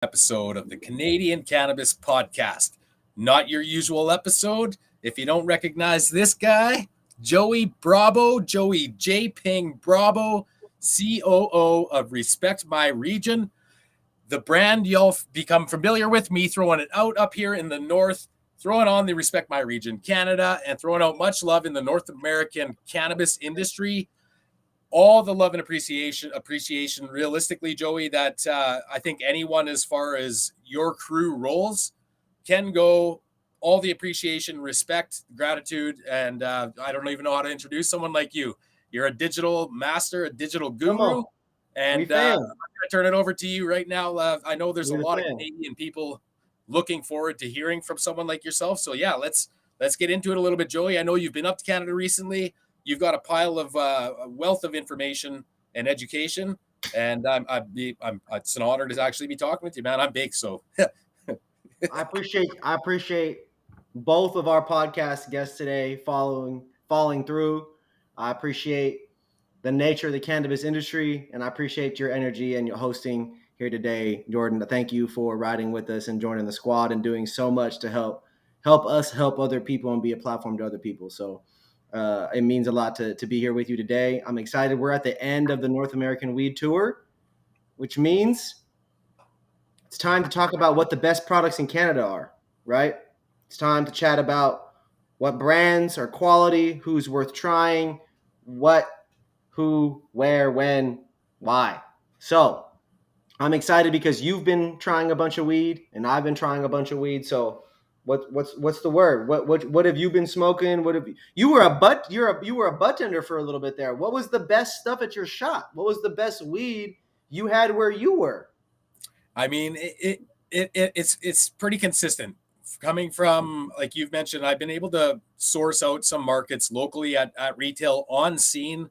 episode of the Canadian Cannabis Podcast. Not your usual episode. If you don't recognize this guy, Joey Brabo, Joey J. Ping Brabo, COO of Respect My Region. The brand y'all become familiar with, me throwing it out up here in the north, throwing on the Respect My Region Canada, and throwing out much love in the North American cannabis industry. All the love and appreciation realistically, Joey, that I think anyone as far as your crew rolls can go. All the appreciation, respect, gratitude, and I don't even know how to introduce someone like you. You're a digital master, a digital guru, and I'm going to turn it over to you right now. I know there's a lot of Canadian people looking forward to hearing from someone like yourself. So yeah, let's get into it a little bit, Joey. I know you've been up to Canada recently. You've got a pile of a wealth of information and education, and it's an honor to actually be talking with you, man. I'm big, so I appreciate both of our podcast guests today falling through. I appreciate the nature of the cannabis industry, and I appreciate your energy and your hosting here today, Jordan. Thank you for riding with us and joining the squad and doing so much to help us help other people and be a platform to other people. So it means a lot to be here with you today. I'm excited. We're at the end of the North American Weed Tour, which means it's time to talk about what the best products in Canada are, right? It's time to chat about what brands are quality, who's worth trying, what, who, where, when, why. So I'm excited because you've been trying a bunch of weed and I've been trying a bunch of weed. So what's the word? What have you been smoking? You were a butt tender for a little bit there. What was the best stuff at your shop? What was the best weed you had where you were? I mean, it's pretty consistent. Coming from, like you've mentioned, I've been able to source out some markets locally at retail on scene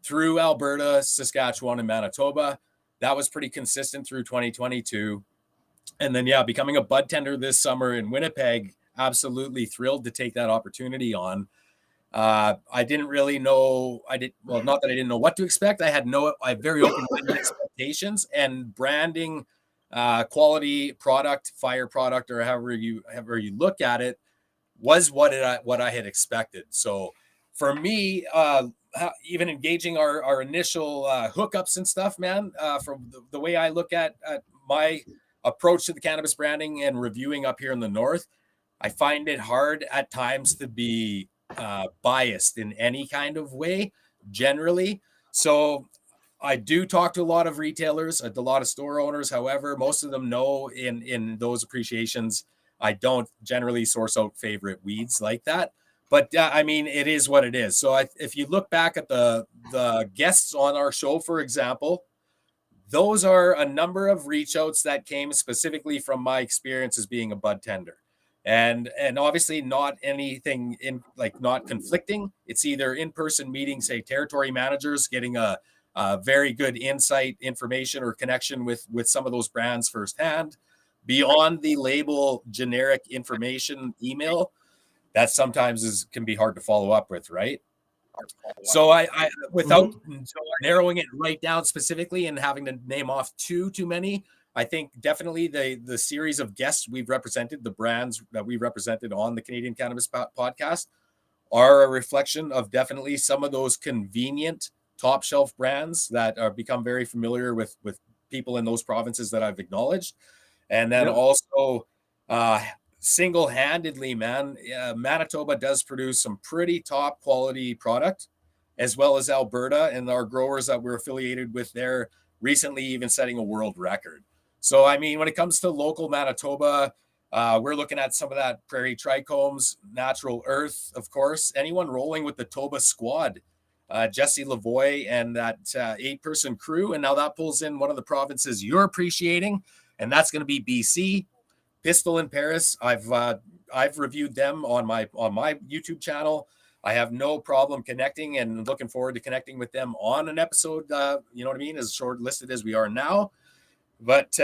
through Alberta, Saskatchewan, and Manitoba. That was pretty consistent through 2022. And then, yeah, becoming a bud tender this summer in Winnipeg, absolutely thrilled to take that opportunity on. I didn't really know, not that I didn't know what to expect. I had very open-minded expectations, and branding, quality product, fire product, or however you look at it, was what I had expected. So for me, even engaging our initial hookups and stuff, man, from the way I look at my approach to the cannabis branding and reviewing up here in the north, I find it hard at times to be biased in any kind of way generally. So I do talk to a lot of retailers, a lot of store owners. However, most of them know in those appreciations, I don't generally source out favorite weeds like that. But I mean, it is what it is. So if you look back at the guests on our show, for example, those are a number of reach outs that came specifically from my experience as being a bud tender. And obviously not anything not conflicting. It's either in-person meetings, say territory managers getting a very good insight, information, or connection with some of those brands firsthand, beyond the label generic information email that sometimes can be hard to follow up with, right? So I without narrowing it right down specifically and having to name off too many, I think definitely the series of guests we've represented, the brands that we represented on the Canadian Cannabis Podcast, are a reflection of definitely some of those convenient top shelf brands that are become very familiar with people in those provinces that I've acknowledged. And then also single-handedly, man, Manitoba does produce some pretty top quality product, as well as Alberta, and our growers that we're affiliated with there recently even setting a world record. So, I mean, when it comes to local Manitoba, we're looking at some of that Prairie Trichomes, Natural Earth, of course. Anyone rolling with the Toba squad, Jesse Lavoie and that 8-person crew. And now that pulls in one of the provinces you're appreciating, and that's going to be BC. Pistol in Paris. I've reviewed them on my YouTube channel. I have no problem connecting and looking forward to connecting with them on an episode. You know what I mean? As short listed as we are now. But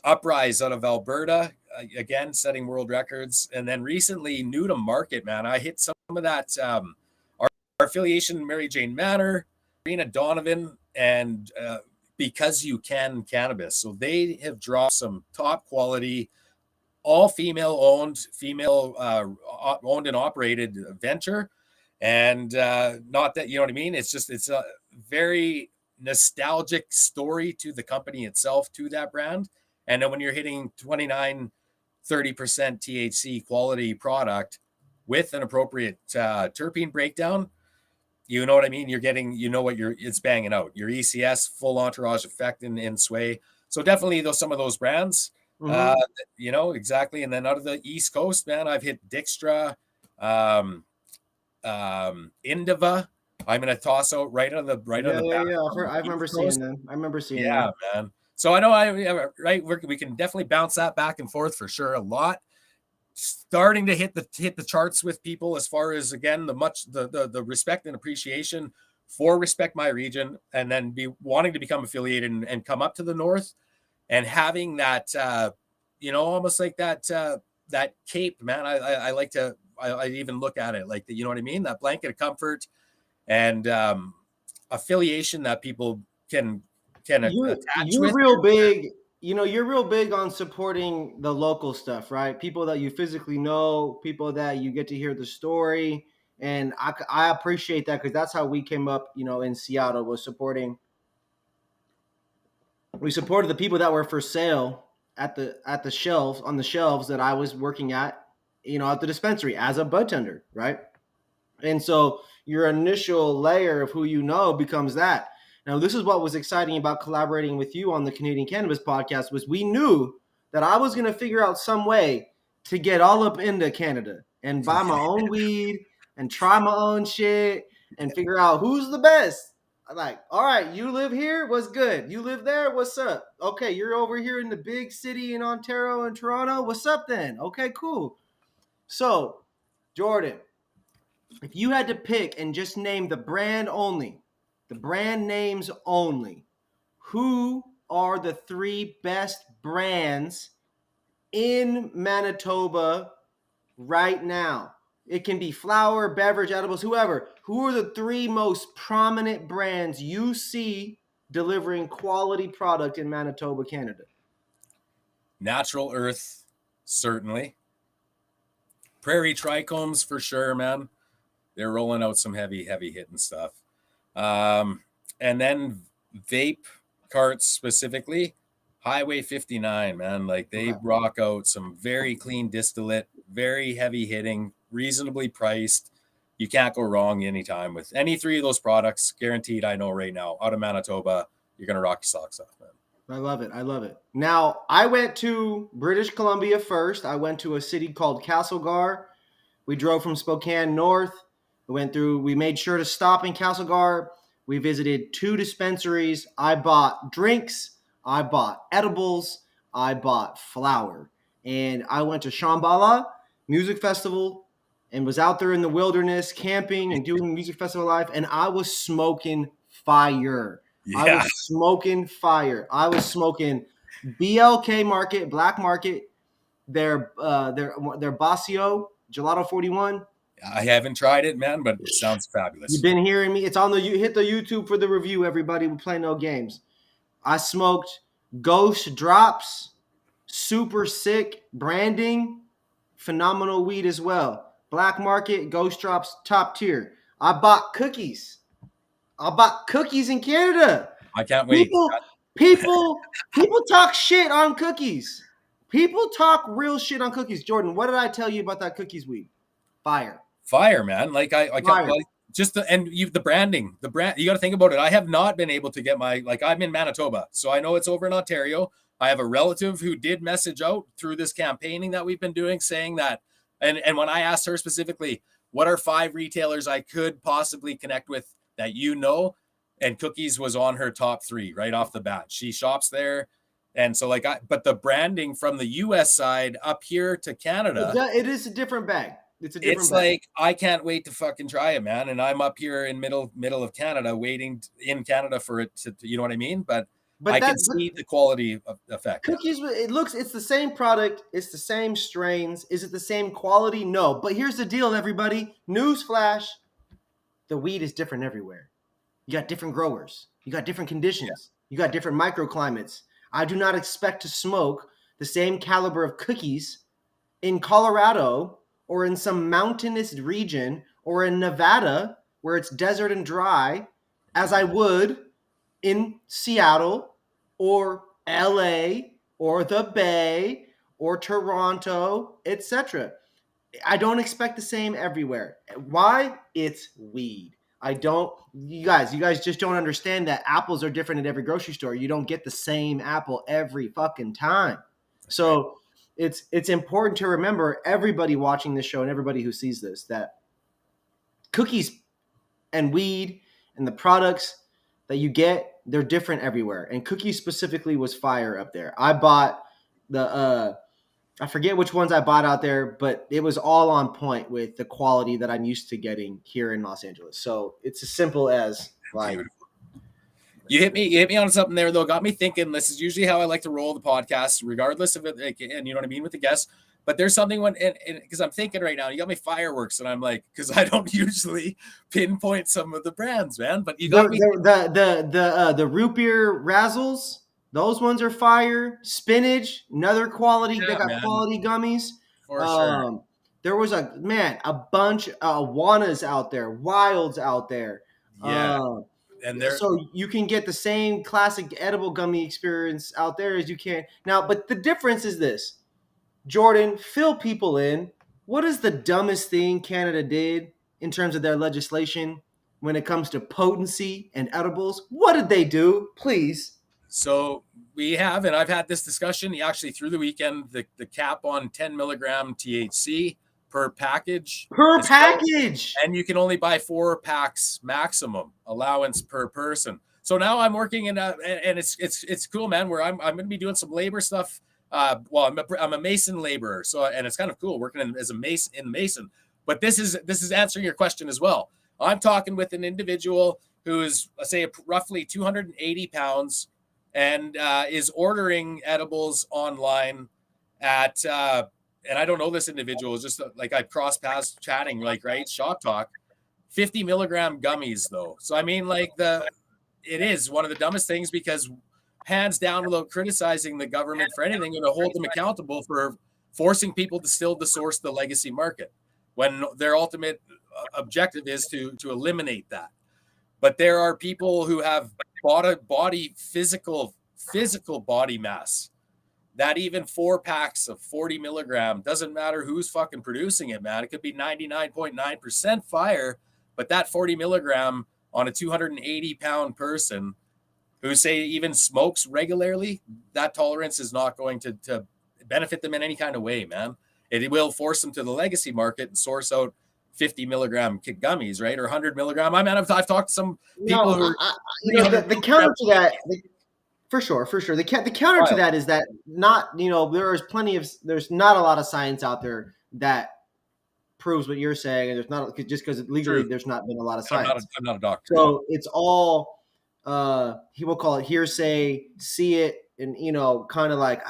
Uprise out of Alberta, again, setting world records. And then recently, new to market, man, I hit some of that, our affiliation, Mary Jane Manor, Rena Donovan, and Because You Can Cannabis. So they have dropped some top quality, all female owned, owned and operated venture. And not that, you know what I mean? It's a very nostalgic story to the company itself, to that brand. And then when you're hitting 29, 30% THC quality product with an appropriate terpene breakdown, you know what I mean? You're getting, it's banging out. Your ECS, full entourage effect in Sway. So definitely some of those brands, exactly. And then out of the East Coast, man, I've hit Dijkstra, Indiva. I'm going to toss out right on the Yeah. I remember seeing them. Yeah, man. So I know we can definitely bounce that back and forth for sure a lot. Starting to hit the charts with people as far as, again, the respect and appreciation for Respect My Region, and then be wanting to become affiliated and come up to the north and having that almost like that cape, man. I like to I even look at it like that, you know what I mean? That blanket of comfort and affiliation that people can attach you're with. real big. You're real big on supporting the local stuff, right? People that you physically know, people that you get to hear the story. And I appreciate that, because that's how we came up, in Seattle, was we supported the people that were for sale at the shelves, on the shelves that I was working at, at the dispensary as a bud tender, right? And so your initial layer of who you know becomes that. Now, this is what was exciting about collaborating with you on the Canadian Cannabis Podcast, was we knew that I was going to figure out some way to get all up into Canada and buy my own weed and try my own shit and figure out who's the best. I'm like, all right, you live here? What's good? You live there? What's up? Okay, you're over here in the big city in Ontario and Toronto? What's up then? Okay, cool. So, Jordan, if you had to pick and just name the brand names only, who are the 3 best brands in Manitoba right now? It can be flower, beverage, edibles, whoever. Who are the 3 most prominent brands you see delivering quality product in Manitoba, Canada? Natural Earth, certainly. Prairie Trichomes for sure, man. They're rolling out some heavy hitting stuff. And then vape carts specifically, Highway 59, man. Like they rock out some very clean distillate, very heavy hitting, reasonably priced. You can't go wrong anytime with any 3 of those products. Guaranteed, I know right now, out of Manitoba, you're going to rock your socks off, man. I love it. Now, I went to British Columbia first. I went to a city called Castlegar. We drove from Spokane north. We made sure to stop in Castlegar. We visited 2 dispensaries. I bought drinks. I bought edibles. I bought flour. And I went to Shambhala Music Festival and was out there in the wilderness camping and doing music festival life. And I was smoking fire. Yeah. I was smoking fire. I was smoking BLK Market, Black Market, their Basio, Gelato 41. I haven't tried it, man, but it sounds fabulous. You've been hearing me. It's on hit the YouTube for the review, everybody. We play no games. I smoked Ghost Drops, super sick branding, phenomenal weed as well. Black Market, Ghost Drops, top tier. I bought cookies in Canada. I can't wait. People talk shit on cookies. People talk real shit on cookies. Jordan, what did I tell you about that cookies weed? Fire, man. Like I can't, like, just the branding, you got to think about it. I have not been able to get I'm in Manitoba, so I know it's over in Ontario. I have a relative who did message out through this campaigning that we've been doing, saying that, and when I asked her specifically, what are 5 retailers I could possibly connect with that, and cookies was on her top 3 right off the bat. She shops there. And so but the branding from the US side up here to Canada, it is a different bag. It's like, I can't wait to fucking try it, man. And I'm up here in middle of Canada, waiting in Canada for it to, you know what I mean? But I can see the quality of effect. Cookies, it's the same product. It's the same strains. Is it the same quality? No. But here's the deal, everybody. Newsflash. The weed is different everywhere. You got different growers. You got different conditions. You got different microclimates. I do not expect to smoke the same caliber of cookies in Colorado or in some mountainous region or in Nevada where it's desert and dry as I would in Seattle or LA or the Bay or Toronto, etc. I don't expect the same everywhere. Why? It's weed. You guys just don't understand that apples are different at every grocery store. You don't get the same apple every fucking time. So it's important to remember, everybody watching this show and everybody who sees this, that cookies and weed and the products that you get, they're different everywhere. And cookies specifically was fire up there. I bought I forget which ones I bought out there, but it was all on point with the quality that I'm used to getting here in Los Angeles. So it's as simple as like. Beautiful. You hit me on something there though. Got me thinking. This is usually how I like to roll the podcast, regardless of it. And you know what I mean with the guests. But there's something when, and because I'm thinking right now, you got me fireworks, and I'm like, because I don't usually pinpoint some of the brands, man. But you got me the root beer razzles. Those ones are fire. Spinach, another quality. Yeah, they got man. quality gummies. For sure. There was a bunch of Awanas out there, Wilds out there. Yeah. And so you can get the same classic edible gummy experience out there as you can now. But the difference is this. Jordan, fill people in. What is the dumbest thing Canada did in terms of their legislation when it comes to potency and edibles? What did they do? Please. So we have, and I've had this discussion actually through the weekend, the cap on 10 milligram THC per package. And you can only buy 4 packs maximum allowance per person. So now I'm working in and it's cool, man, where I'm going to be doing some labor stuff. I'm a mason laborer, so, and it's kind of cool working as a mason. But this is answering your question as well. I'm talking with an individual who is, let's say, roughly 280 pounds and is ordering edibles online at, and I don't know this individual, just like I've crossed paths chatting, like, right, shop talk, 50 milligram gummies though. So I mean, like it is one of the dumbest things, because hands down, without criticizing the government for anything, going to hold them accountable for forcing people to still to source the legacy market when their ultimate objective is to eliminate that. But there are people who have physical body mass that even 4 packs of 40 milligram, doesn't matter who's fucking producing it, man. It could be 99.9% fire, but that 40 milligram on a 280 pound person who say even smokes regularly, that tolerance is not going to benefit them in any kind of way, man. It will force them to the legacy market and source out 50 milligram gummies, right? Or 100 milligram. I mean, I've talked to some people who are the counter to that, for sure. The counter to that is that there's not a lot of science out there that proves what you're saying, and there's not, just because legally there's not been a lot of science. I'm not a doctor. So it's all he will call it hearsay, see it, and kind of like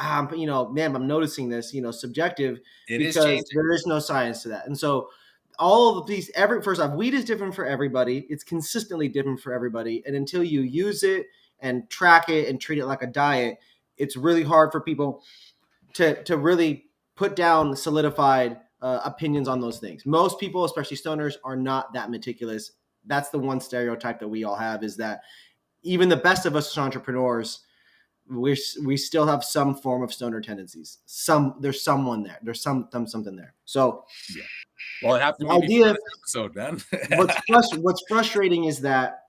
man, I'm noticing this, subjective, because there is no science to that. And so all of these, first off, weed is different for everybody. It's consistently different for everybody, and until you use it and track it and treat it like a diet, it's really hard for people to really put down solidified opinions on those things. Most people, especially stoners, are not that meticulous. That's the one stereotype that we all have, is that even the best of us as entrepreneurs, we still have some form of stoner tendencies. There's someone there. There's something there. So, yeah. Well, it has to be this episode, man. What's frustrating is that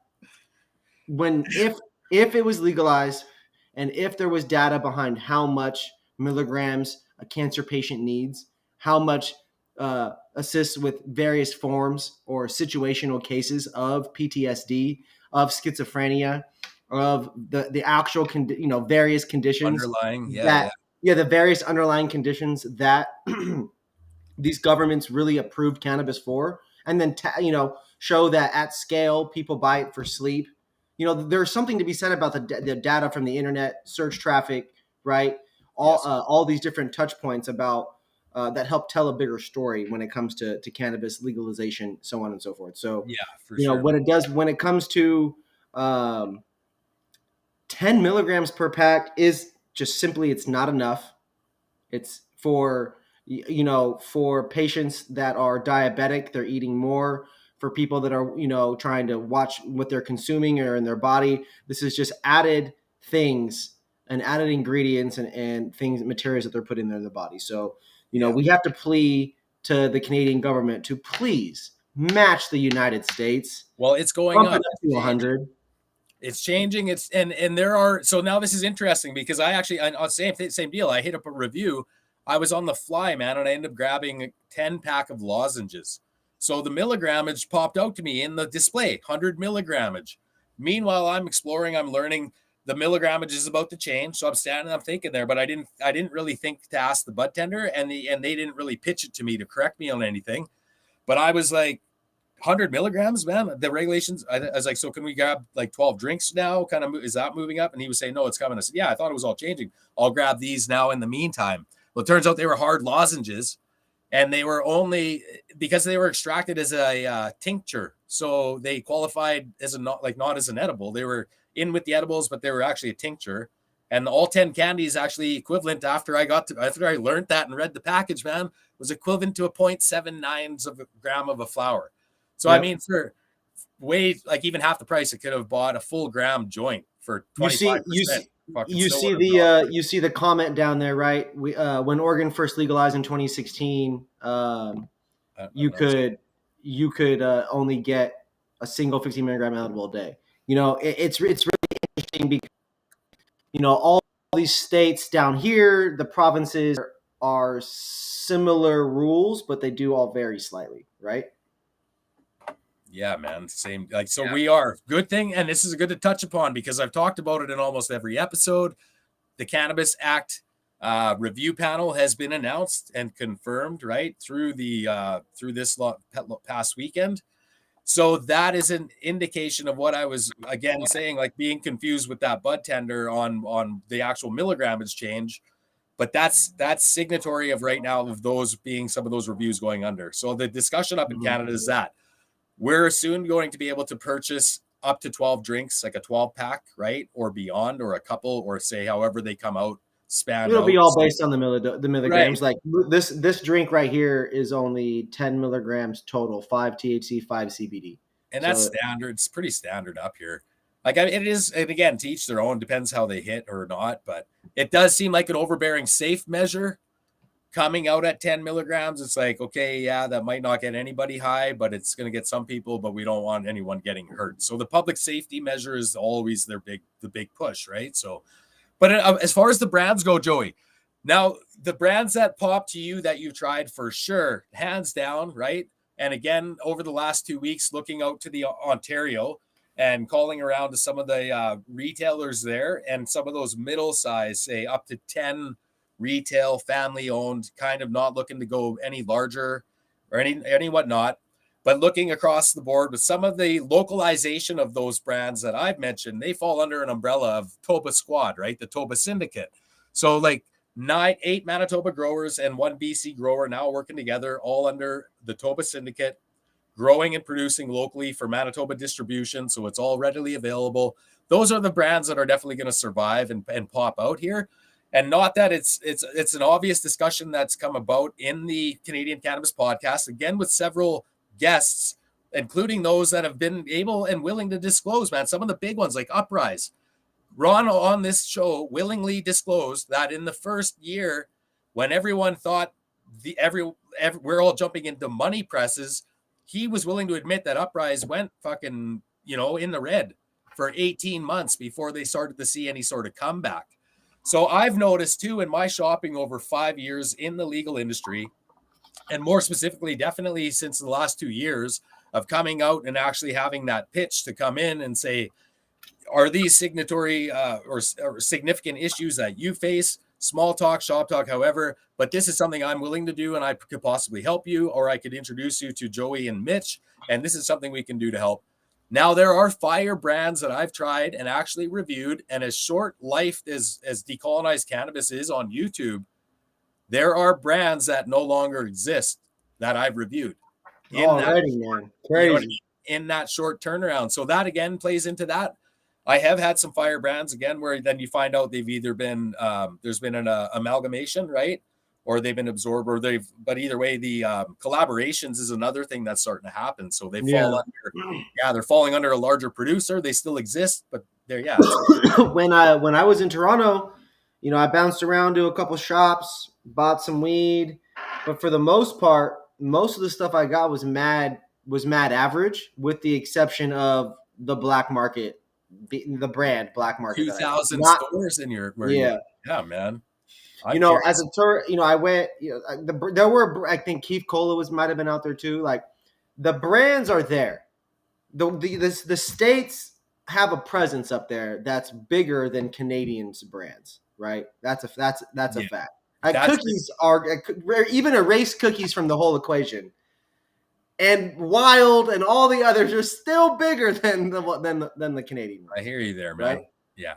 if it was legalized, and if there was data behind how much milligrams a cancer patient needs, how much assists with various forms or situational cases of PTSD, of schizophrenia, of the actual various conditions underlying, the various underlying conditions that these governments really approved cannabis for, and then show that at scale people buy it for sleep. There's something to be said about the data from the internet, search traffic, right? All these different touch points about that help tell a bigger story when it comes to cannabis legalization, so on and so forth. So for sure. what it does when it comes to 10 milligrams per pack is just simply, it's not enough. It's for, for patients that are diabetic, they're eating more. For people that are, trying to watch what they're consuming or in their body, this is just added things and added ingredients and things, materials that they're putting in their body. So, we have to plea to the Canadian government to please match the United States. Well, it's going Bump up. it up to 100. It's changing. It's and there are, so now this is interesting because I actually, on same deal. I hit up a review. I was on the fly, man, and I ended up grabbing a 10 pack of lozenges. So the milligrammage popped out to me in the display, 100 milligrammage. Meanwhile, I'm exploring, I'm learning the milligrammage is about to change. So I'm standing, I'm thinking there, but I didn't really think to ask the bud tender, and they didn't really pitch it to me to correct me on anything. But I was like, 100 milligrams, man. The regulations. I was like, so can we grab like 12 drinks now? Kind of, is that moving up? And he was saying, no, it's coming. I said, yeah, I thought it was all changing. I'll grab these now in the meantime. Well, it turns out they were hard lozenges, and they were only because they were extracted as a tincture. So they qualified as not as an edible. They were in with the edibles, but they were actually a tincture. And all 10 candies actually equivalent after I learned that and read the package, man, was equivalent to a 0.79 of a gram of a flower. So, yep. I mean, for way, like even half the price, it could have bought a full gram joint for 25%. You see the comment down there, right? When Oregon first legalized in 2016, you could only get a single 15 milligram edible a day. It's really interesting because, all these states down here, the provinces are similar rules, but they do all vary slightly, right? Yeah, man. Same. We are. Good thing. And this is good to touch upon because I've talked about it in almost every episode. The Cannabis Act review panel has been announced and confirmed, right, through this past weekend. So that is an indication of what I was, again, saying, like being confused with that bud tender on the actual milligrammage change. But that's signatory of right now of those being some of those reviews going under. So the discussion up in Canada is that we're soon going to be able to purchase up to 12 drinks, like a 12 pack, right? Or beyond, or a couple, or say however they come out, It'll be all based on the milligrams. Right. Like this drink right here is only 10 milligrams total, 5 THC, 5 CBD. And that's standard. It's pretty standard up here. Like it is, and again, to each their own, depends how they hit or not. But it does seem like an overbearing safe measure. Coming out at 10 milligrams, it's like, okay, yeah, that might not get anybody high, but it's going to get some people, but we don't want anyone getting hurt. So the public safety measure is always the big push, right? So, but as far as the brands go, Joey, now the brands that pop to you that you've tried for sure, hands down, right? And again, over the last 2 weeks, looking out to the Ontario and calling around to some of the retailers there and some of those middle size, say up to 10 retail, family owned, kind of not looking to go any larger or any whatnot, but looking across the board with some of the localization of those brands that I've mentioned, they fall under an umbrella of Toba Squad, right? The Toba Syndicate. So like 8 Manitoba growers and 1 BC grower now working together, all under the Toba Syndicate, growing and producing locally for Manitoba distribution. So it's all readily available. Those are the brands that are definitely going to survive and pop out here. And not that it's an obvious discussion that's come about in the Canadian Cannabis Podcast, again, with several guests, including those that have been able and willing to disclose, man. Some of the big ones like Uprise. Ron on this show willingly disclosed that in the first year, when everyone thought we're all jumping into money presses, he was willing to admit that Uprise went fucking, in the red for 18 months before they started to see any sort of comeback. So I've noticed too in my shopping over 5 years in the legal industry, and more specifically, definitely since the last 2 years of coming out and actually having that pitch to come in and say, are these signatory or significant issues that you face? Small talk, shop talk, however, but this is something I'm willing to do and I could possibly help you, or I could introduce you to Joey and Mitch, and this is something we can do to help. Now, there are fire brands that I've tried and actually reviewed, and as short-lived as Decolonized Cannabis is on YouTube, there are brands that no longer exist that I've reviewed. Already, man. Crazy. In that short turnaround. So that, again, plays into that. I have had some fire brands again where then you find out they've either been there's been an amalgamation, right? Or they've been absorbed, or but either way, the collaborations is another thing that's starting to happen. So they fall Yeah. under, they're falling under a larger producer. They still exist, but they're, it's when I was in Toronto, I bounced around to a couple shops, bought some weed, but for the most part, most of the stuff I got was mad average, with the exception of the black market, the brand black market that I got. 2,000 Not stores in your where yeah. yeah, man. I'm As curious. a tour, I went. There were, I think Keith Cola might have been out there too. Like, the brands are there. The states have a presence up there that's bigger than Canadians brands, right? That's a Yeah, fact. that's Cookies are even erase cookies from the whole equation, and Wild and all the others are still bigger than the Canadian ones, I hear you there, right? man. Yeah.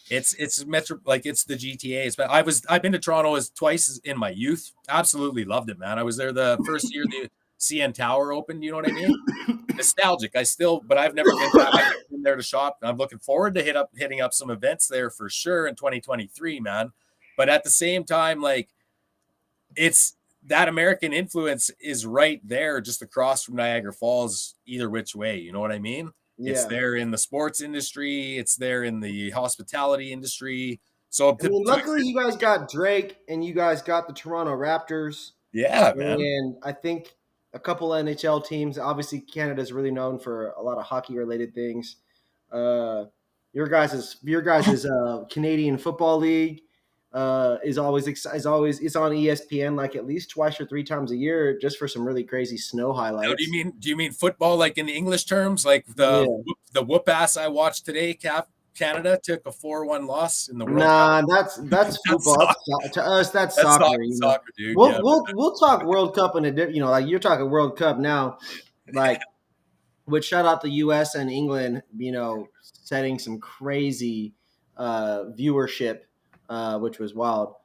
It's metro, like it's the GTA's, but I've been to Toronto twice in my youth. Absolutely loved it, man. I was there the first year the CN Tower opened. You know what I mean? Nostalgic. But I've never been back. I've never been there to shop. I'm looking forward to hitting up some events there for sure in 2023, man. But at the same time, like, it's that American influence is right there, just across from Niagara Falls, either which way. You know what I mean? It's Yeah. there in the sports industry. It's there in the hospitality industry. So Luckily, you guys got Drake, and you guys got the Toronto Raptors. yeah, man. And I think a couple NHL teams. Obviously, Canada's really known for a lot of hockey-related things. Your guys' Canadian Football League is always it's on ESPN like at least twice or three times a year, just for some really crazy snow highlights. Now, do you mean football like in the English terms, like the whoop ass I watched today? Canada took a 4-1 loss in the World Cup. That's football. To us, that's soccer. Soccer, dude. We'll talk World Cup in a like you're talking World Cup now, like which shout out the U.S. and England, setting some crazy viewership, which was wild.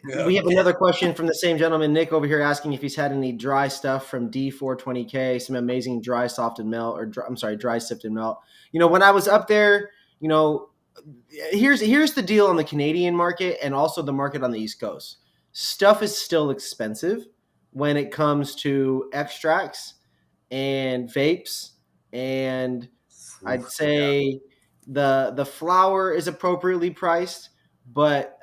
We have another question from the same gentleman, Nick, over here, asking if he's had any dry stuff from D420K, some amazing dry sifted melt. When I was up there, here's the deal on the Canadian market and also the market on the East Coast. Stuff is still expensive when it comes to extracts and vapes, and I'd say the flower is appropriately priced. But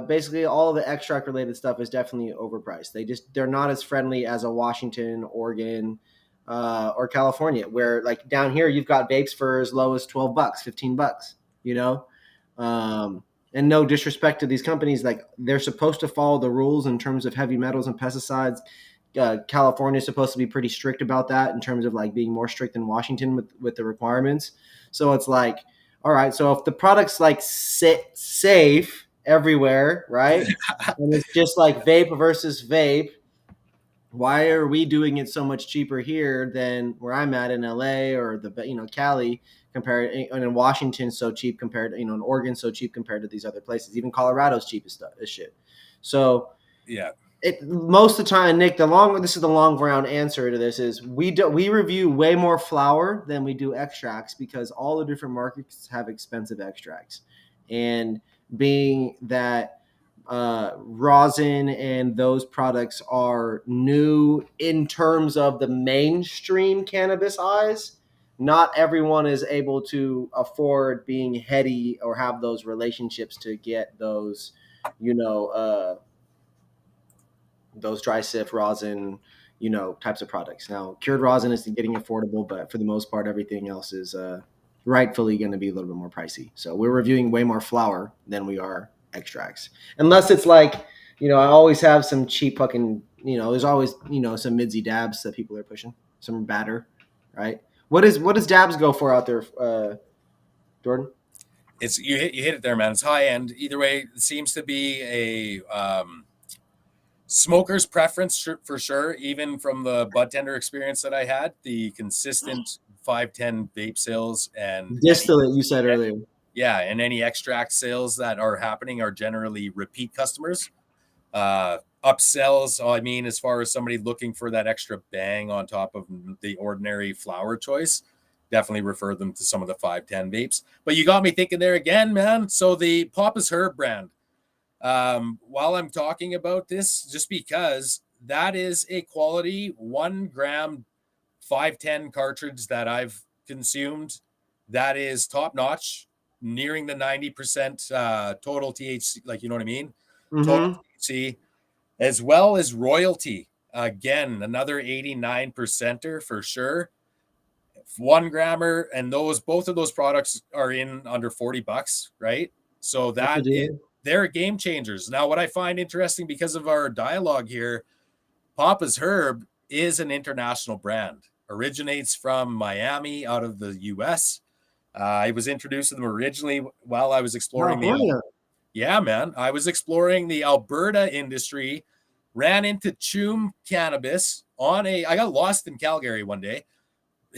basically, all the extract related stuff is definitely overpriced. They're not as friendly as a Washington, Oregon, or California, where like down here you've got vapes for as low as $12, $15. And no disrespect to these companies, like they're supposed to follow the rules in terms of heavy metals and pesticides. California is supposed to be pretty strict about that in terms of like being more strict than Washington with the requirements. So it's like, all right, so if the product's like safe everywhere, right? And it's just like vape versus vape, why are we doing it so much cheaper here than where I'm at in LA or Cali compared, and in Washington so cheap compared, in Oregon so cheap compared to these other places. Even Colorado's cheap as shit. So yeah. Most of the time, Nick, this is the long round answer to this is we review way more flower than we do extracts because all the different markets have expensive extracts, and being that rosin and those products are new in terms of the mainstream cannabis eyes, not everyone is able to afford being heady or have those relationships to get those, those dry sift rosin, types of products. Now, cured rosin is getting affordable, but for the most part, everything else is rightfully going to be a little bit more pricey. So we're reviewing way more flower than we are extracts. Unless it's like, I always have some cheap fucking, there's always, some midsy dabs that people are pushing, some batter, right? What does dabs go for out there, Jordan? It's you hit it there, man. It's high end. Either way, it seems to be a smoker's preference for sure. Even from the bud tender experience that I had, the consistent 510 vape sales and distillate you said earlier. Yeah, and any extract sales that are happening are generally repeat customers. Upsells, I mean, as far as somebody looking for that extra bang on top of the ordinary flower choice, definitely refer them to some of the 510 vapes. But you got me thinking there again, man. So the Papa's Herb brand, while I'm talking about this, just because that is a quality 1 gram 510 cartridge that I've consumed that is top notch, nearing the 90% total THC, like, you know what I mean? Total Mm-hmm. THC, as well as royalty. Again, another 89%er for sure. 1 grammer, and both of those products are in under $40, right? So That's a deal. they're game changers. Now, what I find interesting because of our dialogue here, Papa's Herb is an international brand. Originates from Miami, out of the U.S. I was introduced to them originally while I was exploring California. yeah, man. I was exploring the Alberta industry, ran into Choom Cannabis I got lost in Calgary one day,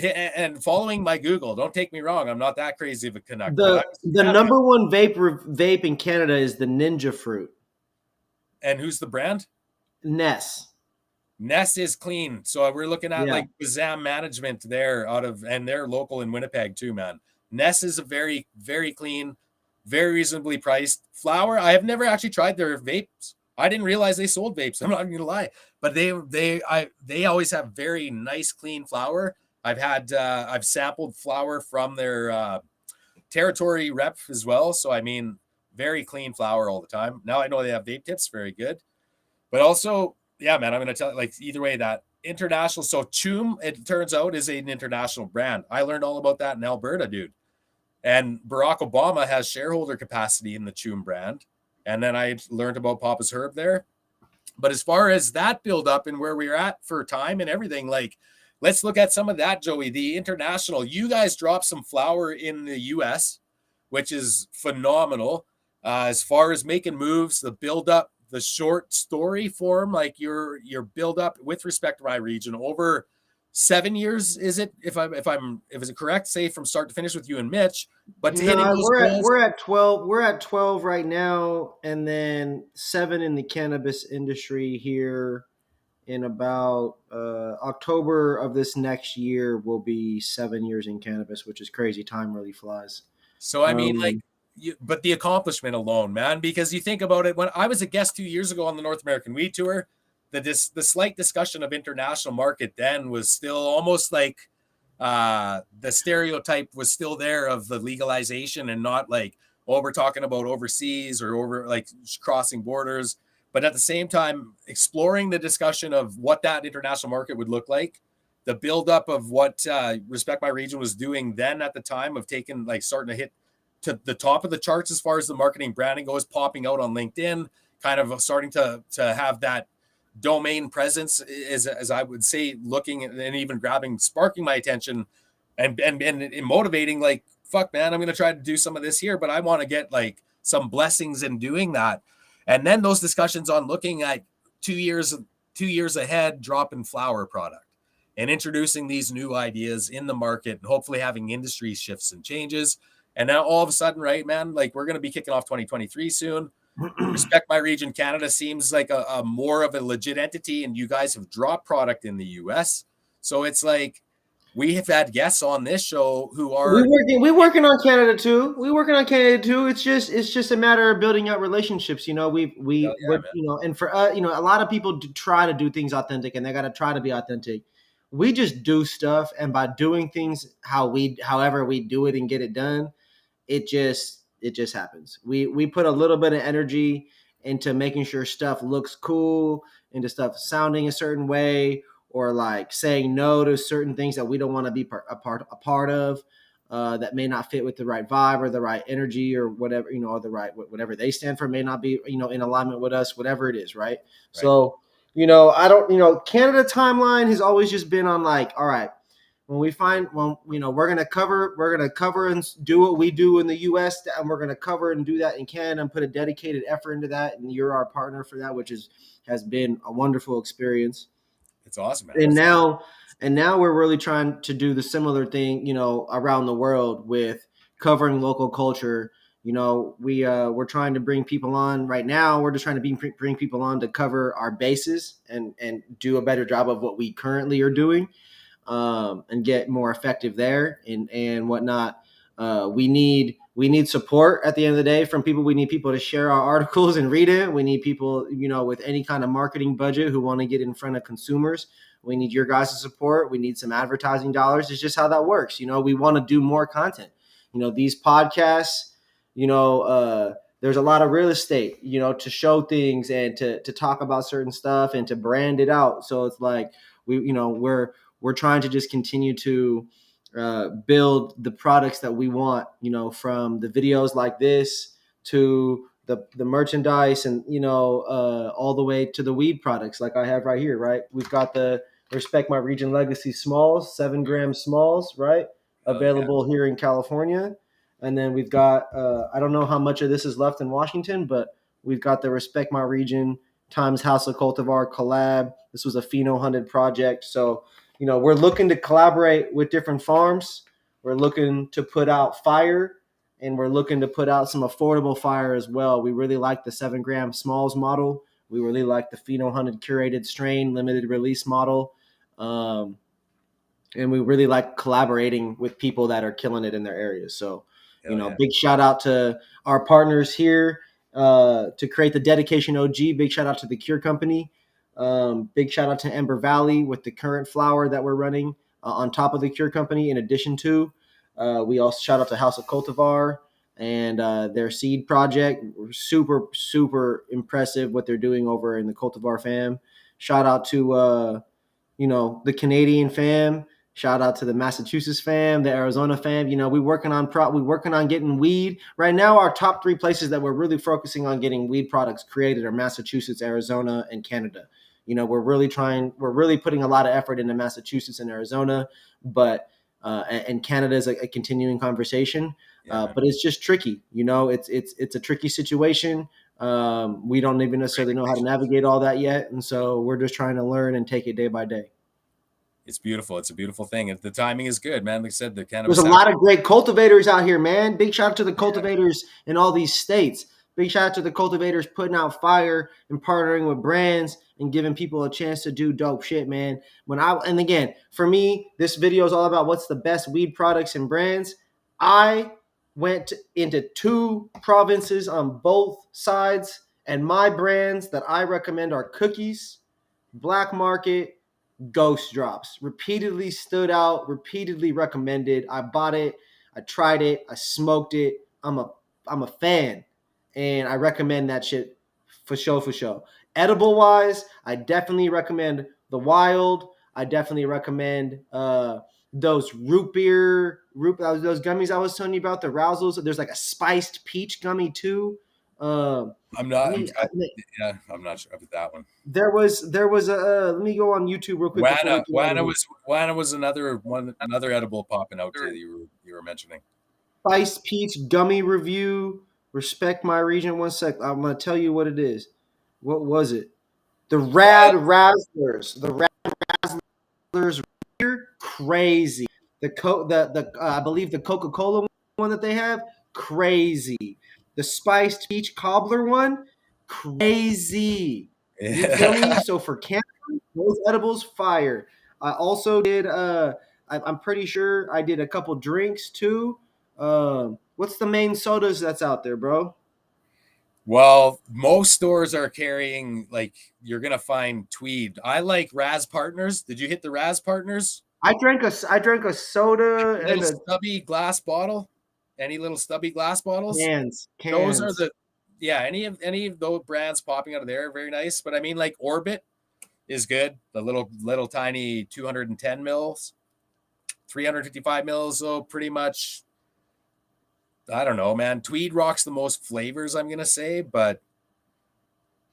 and following my Google. Don't take me wrong, I'm not that crazy of a Canuck, but I was The having number one vape in Canada is the Ninja Fruit. and who's the brand? Ness. Ness is clean. So we're looking at Yeah. like Bazam Management there and they're local in Winnipeg too, man. Ness is a very, very clean, very reasonably priced flower. I have never actually tried their vapes. I didn't realize they sold vapes. I'm not even gonna lie, but they always have very nice, clean flower. I've sampled flower from their territory rep as well. So I mean, very clean flower all the time. Now I know they have vape tips, very good. But also, yeah, man, I'm gonna tell you, like, either way, that international. So Choom, it turns out, is an international brand. I learned all about that in Alberta, dude. And Barack Obama has shareholder capacity in the Choom brand. And then I learned about Papa's Herb there. But as far as that build up and where we're at for time and everything, like, let's look at some of that, Joey. The international, you guys dropped some flower in the US, which is phenomenal. As far as making moves, the build up, the short story form, like your build up with respect to my region over 7 years, is it? If is it correct? Say from start to finish with you and Mitch, but to hitting No, those goals. we're at 12. We're at 12 right now, and then 7 in the cannabis industry here. In about October of this next year will be 7 years in cannabis, which is crazy. Time really flies. So I mean, like, but the accomplishment alone, man, because you think about it, when I was a guest 2 years ago on the North American Weed Tour, the slight discussion of international market then was still almost like the stereotype was still there of the legalization and not like, oh, we're talking about overseas or over like crossing borders. But at the same time, exploring the discussion of what that international market would look like, the buildup of what Respect My Region was doing then at the time of taking, like, starting to hit to the top of the charts as far as the marketing branding goes, popping out on LinkedIn, kind of starting to have that domain presence, as I would say, looking and even sparking my attention and motivating, like, fuck, man, I'm going to try to do some of this here, but I want to get like some blessings in doing that. And then those discussions on looking at 2 years ahead, dropping flower product and introducing these new ideas in the market and hopefully having industry shifts and changes. And now all of a sudden, right, man, like, we're going to be kicking off 2023 soon. Respect My Region Canada seems like a more of a legit entity, and you guys have dropped product in the US. So it's like, we have had guests on this show who are we working on Canada too. We working on Canada too. It's just a matter of building out relationships. You know, yeah, you know, and for you know, a lot of people try to do things authentic, and they got to try to be authentic. We just do stuff, and by doing things however we do it and get it done, it just happens. We put a little bit of energy into making sure stuff looks cool, into stuff sounding a certain way, or like saying no to certain things that we don't want to be a part of, that may not fit with the right vibe or the right energy or whatever, you know, or the right whatever they stand for may not be, you know, in alignment with us, whatever it is, right? So, you know, I don't, you know, Canada timeline has always just been on like, all right, when we find, well, you know, we're gonna cover and do what we do in the U.S. and we're gonna cover and do that in Canada and put a dedicated effort into that, and you're our partner for that, which has been a wonderful experience. It's awesome, man. And now we're really trying to do the similar thing, you know, around the world with covering local culture. You know, we're trying to bring people on right now. We're just trying to bring people on to cover our bases and do a better job of what we currently are doing. and get more effective there and whatnot. We need support at the end of the day from people. We need people to share our articles and read it. We need people, with any kind of marketing budget who want to get in front of consumers. We need your guys' support. We need some advertising dollars. It's just how that works. We want to do more content. These podcasts, there's a lot of real estate, to show things and to talk about certain stuff and to brand it out. So it's like we're trying to just continue to build the products that we want, from the videos like this to the merchandise and, all the way to the weed products like I have right here, right? We've got the Respect My Region Legacy Smalls, 7-gram Smalls, right? Available here in California. And then we've got, I don't know how much of this is left in Washington, but we've got the Respect My Region times House of Cultivar collab. This was a pheno hunted project. So, we're looking to collaborate with different farms. We're looking to put out fire, and we're looking to put out some affordable fire as well. We really like the 7-gram Smalls model. We really like the pheno hunted curated strain limited release model. And we really like collaborating with people that are killing it in their areas. So, big shout out to our partners here to create the Dedication OG. Big shout out to the Cure Company. Big shout out to Ember Valley with the current flower that we're running on top of the Cure Company. In addition to, we also shout out to House of Cultivar and their seed project. Super, super impressive what they're doing over in the Cultivar fam. Shout out to, the Canadian fam. Shout out to the Massachusetts fam, the Arizona fam. We working on getting weed. Right now, our top 3 places that we're really focusing on getting weed products created are Massachusetts, Arizona, and Canada. We're really putting a lot of effort into Massachusetts and Arizona, but and Canada is a continuing conversation. But it's just tricky. It's a tricky situation. We don't even necessarily know how to navigate all that yet, and so we're just trying to learn and take it day by day. It's beautiful. It's a beautiful thing. And the timing is good, man. Like I said, the cannabis. There's a lot of great cultivators out here, man. Big shout out to the cultivators in all these states. Big shout out to the cultivators putting out fire and partnering with brands and giving people a chance to do dope shit, man. And again, for me, this video is all about what's the best weed products and brands. I went into 2 provinces on both sides, and my brands that I recommend are Cookies, Black Market, Ghost Drops. Repeatedly stood out, repeatedly recommended. I bought it, I tried it, I smoked it. I'm a fan, and I recommend that shit for sure. Edible wise, I definitely recommend the Wild. I definitely recommend those root beer, those gummies I was telling you about, the Rousels. There's like a spiced peach gummy too. I'm not sure about that one. There was a let me go on YouTube real quick. Wana was another edible popping out too that you were mentioning. Spiced peach gummy review. Respect My Region. One sec. I'm gonna tell you what it is. What was it? The Rad Razzlers. The Rad Razzlers are crazy. I believe the Coca-Cola one that they have, crazy. The spiced peach cobbler one, crazy. You feel me? So for cannabis, those edibles, fire. I also did. I'm pretty sure I did a couple drinks too. What's the main sodas that's out there, bro? Well, most stores are carrying, like, you're gonna find Tweed. I like Raz Partners. Did you hit the Raz Partners? I drank a soda and a stubby glass bottle. Any little stubby glass bottles? Cans. Those are any of those brands popping out of there are very nice. But I mean, like Orbit is good. The little tiny 210 mils, 355 mils. So pretty much, I don't know, man. Tweed rocks the most flavors, I'm gonna say, but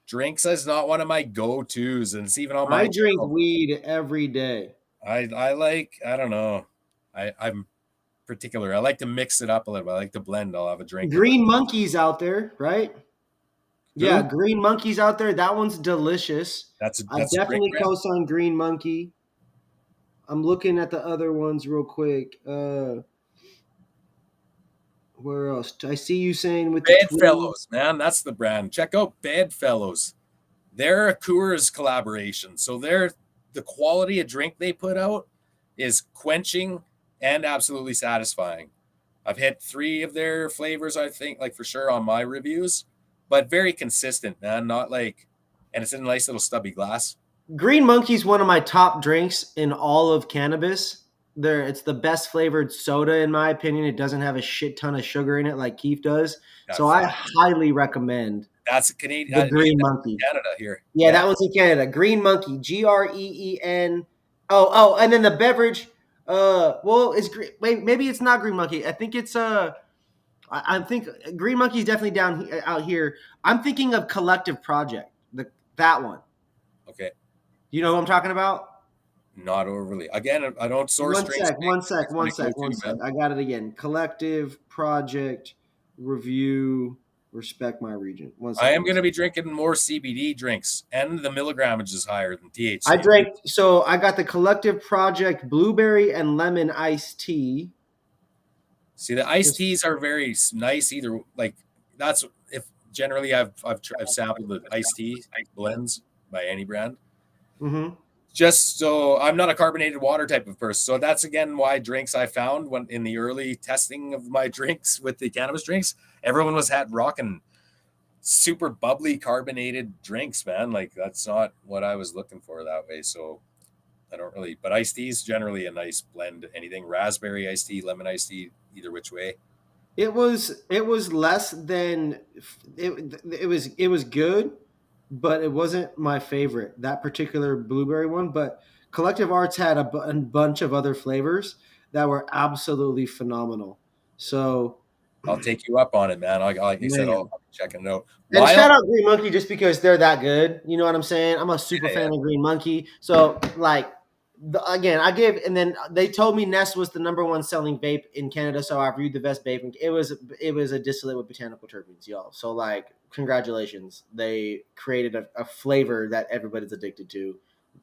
drinks is not one of my go-tos, and it's even on my. I drink weed every day. I don't know. I'm particular. I like to mix it up a little bit. I like to blend. I'll have a drink. Green Monkey's out there, right? Who? Yeah, Green Monkey's out there. That one's delicious. That's I definitely co-sign Green Monkey. I'm looking at the other ones real quick. Where else? I see you saying with Bedfellows, man. That's the brand. Check out Bedfellows. They're a Coors collaboration. So the quality of drink they put out is quenching and absolutely satisfying. I've hit 3 of their flavors, I think, like for sure on my reviews, but very consistent, man. Not like, and it's in a nice little stubby glass. Green Monkey's one of my top drinks in all of cannabis. It's the best flavored soda in my opinion. It doesn't have a shit ton of sugar in it like Keef does. So I highly recommend that's a Canadian. the Green Monkey. Canada here. Yeah, that was in Canada. Green Monkey, Green. Oh, and then the beverage. Well, it's green. Wait, maybe it's not Green Monkey. I think it's I think Green Monkey's definitely out here. I'm thinking of Collective Project, that one. Okay. You know what I'm talking about? Not overly. Again, I don't source drinks. One sec. I got it again. Collective Project Review. Respect my region. I am going to be drinking more CBD drinks, and the milligrammage is higher than THC. I got the Collective Project Blueberry and Lemon Iced Tea. See, the iced teas are very nice. Either like that's if generally I've sampled the iced tea blends by any brand. Mm-hmm. Just so I'm not a carbonated water type of person. So that's again why drinks I found when in the early testing of my drinks with the cannabis drinks, everyone was rocking super bubbly carbonated drinks, man. Like that's not what I was looking for that way. So I don't really, but iced tea is generally a nice blend. Anything raspberry iced tea, lemon iced tea, either which way. It was less than it was good, but it wasn't my favorite, that particular blueberry one. But Collective Arts had a bunch of other flavors that were absolutely phenomenal. So I'll take you up on it, man. Like you said, I'll check it out. And shout out Green Monkey just because they're that good. You know what I'm saying? I'm a super fan of Green Monkey. So like, and then they told me Nest was the #1 selling vape in Canada. So I reviewed the best vape. It was a distillate with botanical terpenes, y'all. So like, congratulations. They created a flavor that everybody's addicted to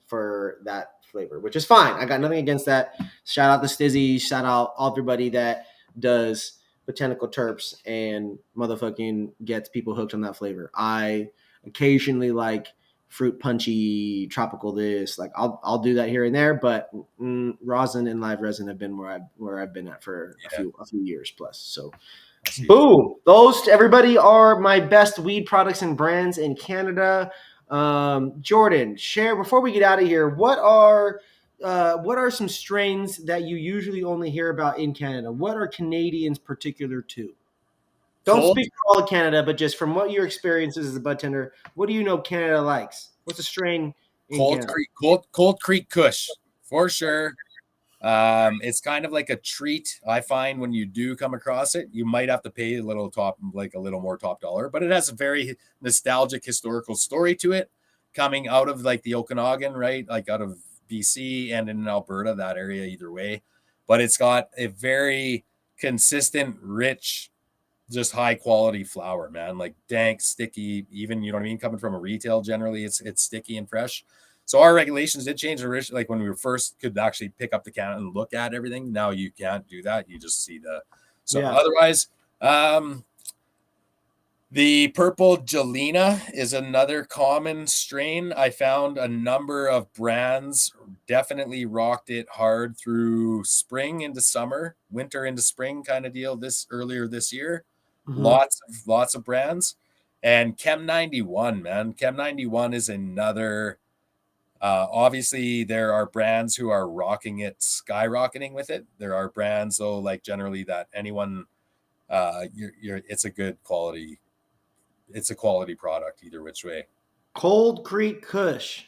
for that flavor, which is fine. I got nothing against that. Shout out to Stizzy. Shout out everybody that does botanical terps and motherfucking gets people hooked on that flavor. I occasionally like fruit punchy tropical this, like I'll do that here and there, but rosin and live resin have been where I've been at for a few years plus. So boom, those everybody are my best weed products and brands in Canada. Jordan, share before we get out of here, what are some strains that you usually only hear about in Canada? What are Canadians particular to? Don't speak for all of Canada, but just from what your experiences as a bud tender, what do you know Canada likes? What's a strain in Canada? Cold Creek Kush, for sure. It's kind of like a treat. I find when you do come across it, you might have to pay a little more top dollar, but it has a very nostalgic historical story to it, coming out of like the Okanagan, right? Like out of BC and in Alberta, that area either way. But it's got a very consistent, rich, just high quality flower, man. Like dank, sticky, even, you know what I mean? Coming from a retail, generally it's sticky and fresh. So our regulations did change originally. Like when we were first could actually pick up the can and look at everything. Now you can't do that. You just see otherwise, the purple Jelena is another common strain. I found a number of brands definitely rocked it hard through spring into summer, winter into spring kind of deal earlier this year. Mm-hmm. Lots of brands. And Chem 91, man. Chem 91 is another. Obviously, there are brands who are rocking it, skyrocketing with it. There are brands, though, like generally that anyone, it's a good quality. It's a quality product either which way. Cold Creek Kush,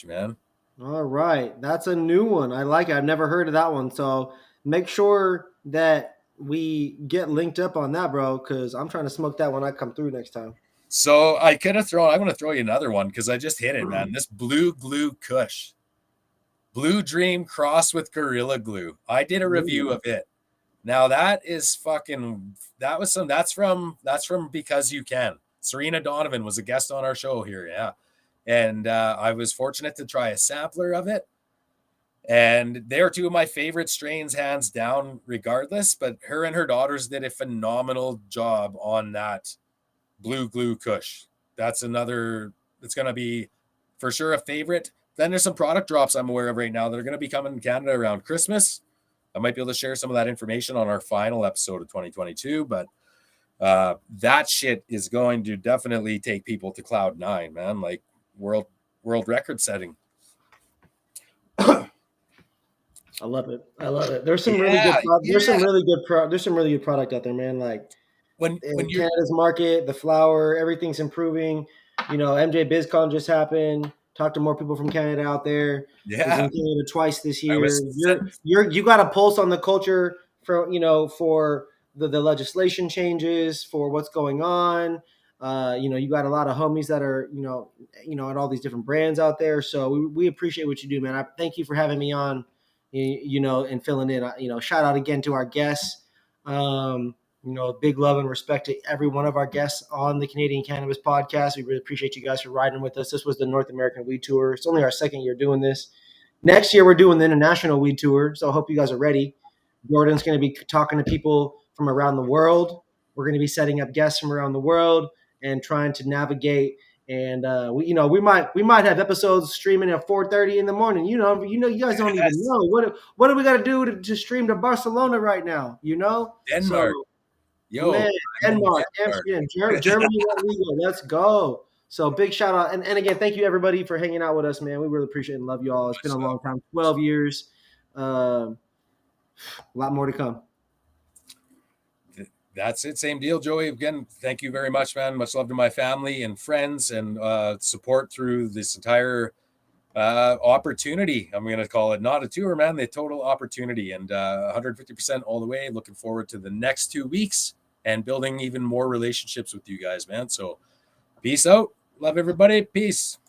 man. All right, that's a new one. I like it. I've never heard of that one. So make sure that we get linked up on that, bro, because I'm trying to smoke that when I come through next time. So I'm going to throw you another one because I just hit it, man. This Blue Glue Kush. Blue Dream crossed with Gorilla Glue. I did a review of it. Now that's from Because You Can. Serena Donovan was a guest on our show here. Yeah. And I was fortunate to try a sampler of it. And they're two of my favorite strains, hands down, regardless. But her and her daughters did a phenomenal job on that Blue Glue Kush. That's another, it's going to be for sure a favorite. then there's some product drops I'm aware of right now that are going to be coming to Canada around Christmas. I might be able to share some of that information on our final episode of 2022, but that shit is going to definitely take people to cloud 9, man. Like world record setting. I love it. I love it. There's some really good. There's some really good. There's some really good product out there, man. Like when Canada's market, the flower, everything's improving. You know, MJ BizCon just happened. Talk to more people from Canada out there. Yeah, in Canada twice this year. You got a pulse on the culture for the legislation changes, for what's going on. You got a lot of homies that are at all these different brands out there. So we appreciate what you do, man. I thank you for having me on. And filling in. Shout out again to our guests. Big love and respect to every one of our guests on the Canadian Cannabis Podcast. We really appreciate you guys for riding with us. This was the North American Weed Tour. It's only our second year doing this. Next year, we're doing the International Weed Tour, so I hope you guys are ready. Jordan's going to be talking to people from around the world. We're going to be setting up guests from around the world and trying to navigate. And we might have episodes streaming at 4:30 in the morning. You guys don't even know what do we got to do to stream to Barcelona right now? Denmark, Denmark, Amsterdam, Germany, let's go. So big shout out and again, thank you everybody for hanging out with us, man. We really appreciate it and love you all. It's been a long time, 12 years. A lot more to come. That's it. Same deal, Joey. Again, thank you very much, man. Much love to my family and friends and support through this entire opportunity. I'm going to call it not a tour, man, the total opportunity, and 150% all the way. Looking forward to the next 2 weeks and building even more relationships with you guys, man. So peace out. Love everybody. Peace.